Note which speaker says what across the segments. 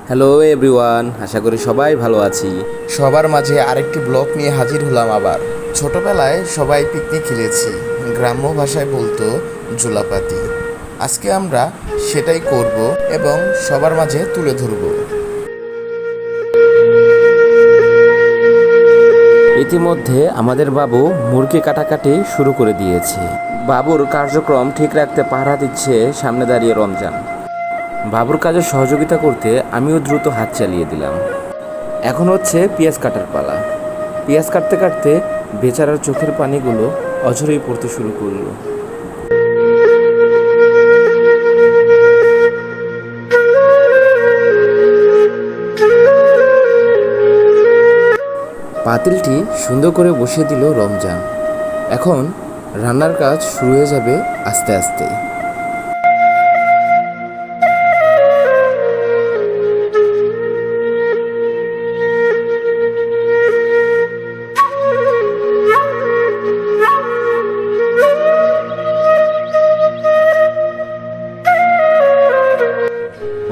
Speaker 1: Hello everyone, আশা করি সবাই ভালো আছি।
Speaker 2: সবার মাঝে আরেকটি ব্লগ নিয়ে হাজির হলাম আবার। ছোটবেলায় সবাই পিকনিক খেলেছি, গ্রাম্য ভাষায় বলতো জুলাপাতি। আজকে আমরা সেটাই করব এবং সবার মাঝে তুলে ধরব।
Speaker 1: ইতিমধ্যে আমাদের বাবু মুরগি কাটাকাটি শুরু করে দিয়েছে। বাবুর কার্যক্রম ঠিক রাখতে পাহারা দিচ্ছে সামনে দাঁড়িয়ে রমজান। বাবুর কাজে সহযোগিতা করতে আমিও দ্রুত হাত চালিয়ে দিলাম। এখন হচ্ছে পেঁয়াজ কাটার পালা। পেঁয়াজ কাটতে কাটতে বেচারার চোখের পানিগুলো অঝরেই পড়তে শুরু করলো। পাতিলটি সুন্দর করে বসিয়ে দিল রমজান। এখন রান্নার কাজ শুরু হয়ে যাবে আস্তে আস্তে।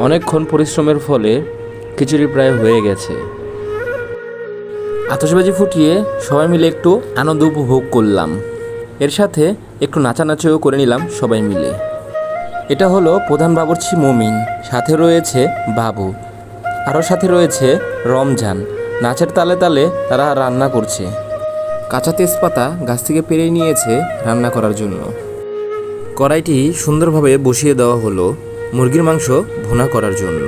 Speaker 1: অনেকক্ষণ পরিশ্রমের ফলে খিচুড়ি প্রায় হয়ে গেছে। আতশবাজি ফুটিয়ে সবাই মিলে একটু আনন্দ উপভোগ করলাম। এর সাথে একটু নাচানাচিও করে নিলাম সবাই মিলে। এটা হলো প্রধান বাবুর্চি মমিন, সাথে রয়েছে বাবু, আরও সাথে রয়েছে রমজান। নাচের তালে তালে তারা রান্না করছে। কাঁচা তেজপাতা গাছ থেকে পেরে নিয়েছে রান্না করার জন্য। কড়াইটি সুন্দরভাবে বসিয়ে দেওয়া হলো মুরগির মাংস ভুনা করার জন্য।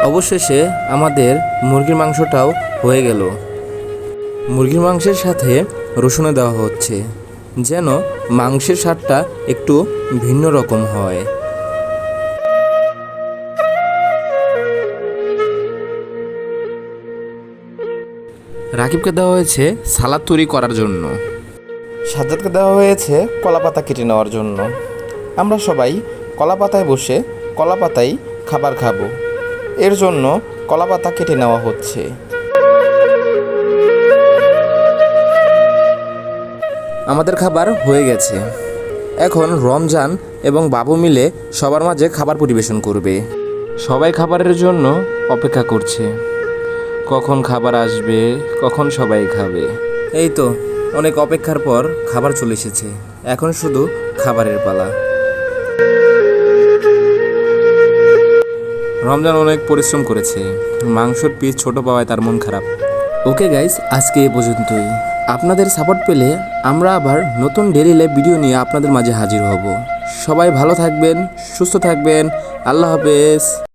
Speaker 1: অবশেষে আমাদের মুরগির মাংসটাও হয়ে গেল। মুরগির মাংসের সাথে রসুনও দেওয়া হচ্ছে, যেন মাংসের স্বাদটা একটু ভিন্ন রকম হয়। রাকিবকে দেওয়া হয়েছে সালাদ তৈরি করার জন্য।
Speaker 2: সাজ্জাদকে দেওয়া হয়েছে কলাপাতা কেটে নেওয়ার জন্য। আমরা সবাই কলাপাতায় বসে কলাপাতায় খাবার খাবো, এর জন্য কলাপাতা কেটে নেওয়া হচ্ছে।
Speaker 1: আমাদের খাবার হয়ে গেছে। এখন রমজান এবং বাবু মিলে সবার মাঝে খাবার পরিবেশন করবে। সবাই খাবারের জন্য অপেক্ষা করছে, কখন খাবার আসবে, কখন সবাই খাবে। এই তো অনেক অপেক্ষার পর খাবার চলে এসেছে। এখন শুধু খাবারের পালা। রমজান অনেক পরিশ্রম করেছে, মাংসর পিস ছোট পাওয়ায় তার মন খারাপ। ওকে গাইস, আজকে এ পর্যন্তই। আপনাদের সাপোর্ট পেলে আমরা আবার নতুন ডেইলি লাইভ ভিডিও নিয়ে আপনাদের মাঝে হাজির হব। সবাই ভালো থাকবেন, সুস্থ থাকবেন। আল্লাহ হাফেজ।